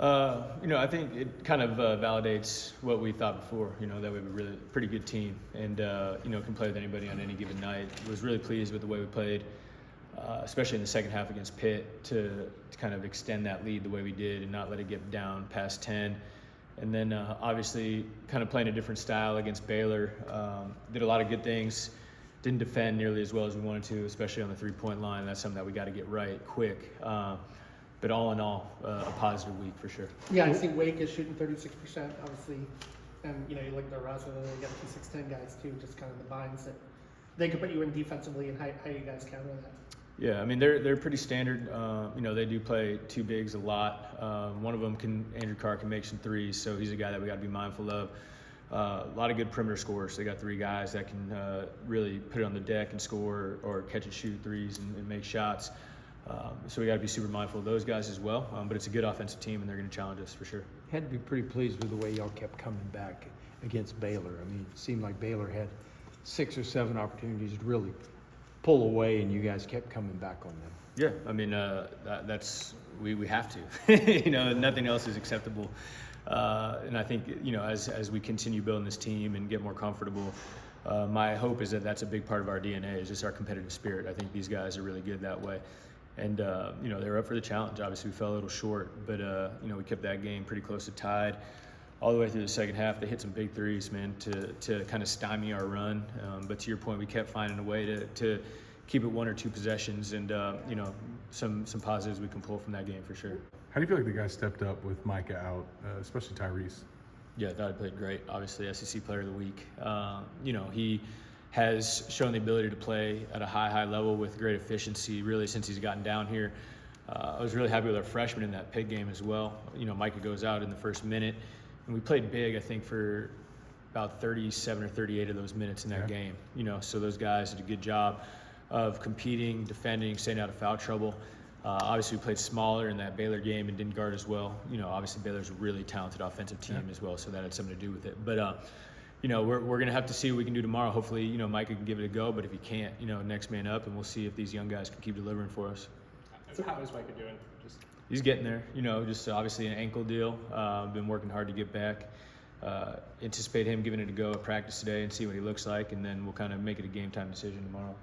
I think it kind of validates what we thought before, that we have a really pretty good team and, can play with anybody on any given night. Was really pleased with the way we played, especially in the second half against Pitt, to kind of extend that lead the way we did and not let it get down past 10. And then obviously kind of playing a different style against Baylor. Did a lot of good things. Didn't defend nearly as well as we wanted to, especially on the three-point line. That's something that we got to get right quick. But all in all, a positive week for sure. Yeah, I see Wake is shooting 36%, obviously. And, you look at their roster, they got 2 6'10" guys, too, just kind of the binds that they could put you in defensively, and how you guys counter that. Yeah, I mean, they're pretty standard. They do play two bigs a lot. One of them, Andrew Carr, can make some threes, so he's a guy that we got to be mindful of. A lot of good perimeter scorers. They got 3 guys that can really put it on the deck and score or catch and shoot threes and make shots. So we got to be super mindful of those guys as well. But it's a good offensive team, and they're going to challenge us for sure. Had to be pretty pleased with the way y'all kept coming back against Baylor. I mean, it seemed like Baylor had 6 or 7 opportunities to really pull away, and you guys kept coming back on them. Yeah, I mean, that's we have to. Nothing else is acceptable. And I think, as we continue building this team and get more comfortable, my hope is that that's a big part of our DNA, is just our competitive spirit. I think these guys are really good that way. And, they were up for the challenge. Obviously, we fell a little short, but, we kept that game pretty close to tied all the way through the second half. They hit some big threes, man, to kind of stymie our run. But to your point, we kept finding a way to keep it 1 or 2 possessions and, some positives we can pull from that game for sure. How do you feel like the guys stepped up with Micah out, especially Tyrese? Yeah, I thought he played great. Obviously, SEC Player of the Week. He has shown the ability to play at a high level with great efficiency, really, since he's gotten down here. I was really happy with our freshman in that Pitt game as well. Micah goes out in the first minute, and we played big, I think, for about 37 or 38 of those minutes in that game. So those guys did a good job of competing, defending, staying out of foul trouble. Obviously, we played smaller in that Baylor game and didn't guard as well. Obviously, Baylor's a really talented offensive team as well, so that had something to do with it. But, we're going to have to see what we can do tomorrow. Hopefully, Micah can give it a go, but if he can't, next man up, and we'll see if these young guys can keep delivering for us. So how is Micah doing? He's getting there, just obviously an ankle deal. Been working hard to get back. Anticipate him giving it a go at practice today and see what he looks like, and then we'll kind of make it a game time decision tomorrow.